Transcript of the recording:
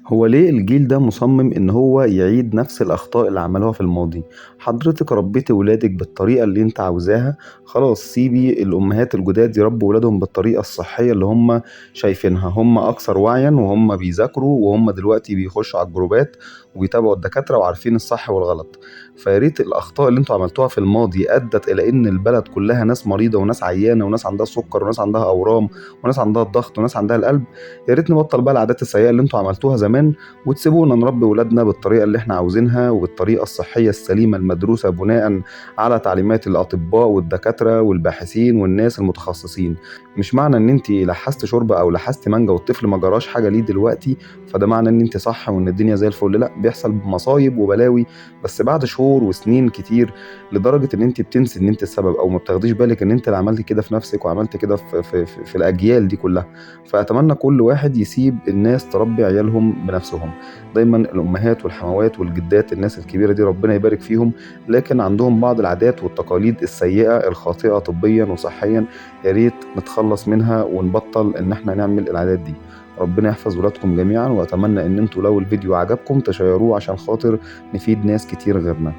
هو ليه الجيل ده مصمم إن هو يعيد نفس الأخطاء اللي عملوها في الماضي؟ حضرتك ربيتي ولادك بالطريقة اللي انت عاوزاها، خلاص سيبي الأمهات الجداد يربوا ولادهم بالطريقة الصحية اللي هم شايفينها. هم أكثر وعيا وهم بيذاكروا وهم دلوقتي بيخشوا على الجروبات وبيتابعوا الدكاترة وعارفين الصح والغلط. فياريت الأخطاء اللي انتوا عملتوها في الماضي أدت إلى إن البلد كلها ناس مريضة وناس عيانة وناس عندها سكر وناس عندها أورام وناس عندها الضغط وناس عندها القلب. يا ريت نبطل بقى العادات السيئة اللي انتوا عملتوها زمان وتسيبونا نربي ولادنا بالطريقة اللي احنا عاوزينها وبالطريقة الصحية السليمة المدروسة بناء على تعليمات الأطباء والدكاترة والباحثين والناس المتخصصين. مش معنى ان انت لحست شوربة او لحست مانجا والطفل ما جراش حاجة ليه دلوقتي فده معنى ان انت صح وان الدنيا زي الفل. لا، بيحصل مصايب وبلاوي بس بعد شهور وسنين كتير، لدرجة ان انت بتنسي ان انت السبب او ما بتاخديش بالك ان انت اللي عملت كده في نفسك وعملت كده في الاجيال دي كلها. فأتمنى كل واحد يسيب الناس تربي عيالهم بنفسهم. دايما الأمهات والحموات والجدات الناس الكبيرة دي ربنا يبارك فيهم، لكن عندهم بعض العادات والتقاليد السيئة الخاطئة طبيا وصحيا. يا ريت نتخلص منها ونبطل إن احنا نعمل العادات دي. ربنا يحفظ ولادكم جميعا، وأتمنى إن انتوا لو الفيديو عجبكم تشيروه عشان خاطر نفيد ناس كتير غيرنا.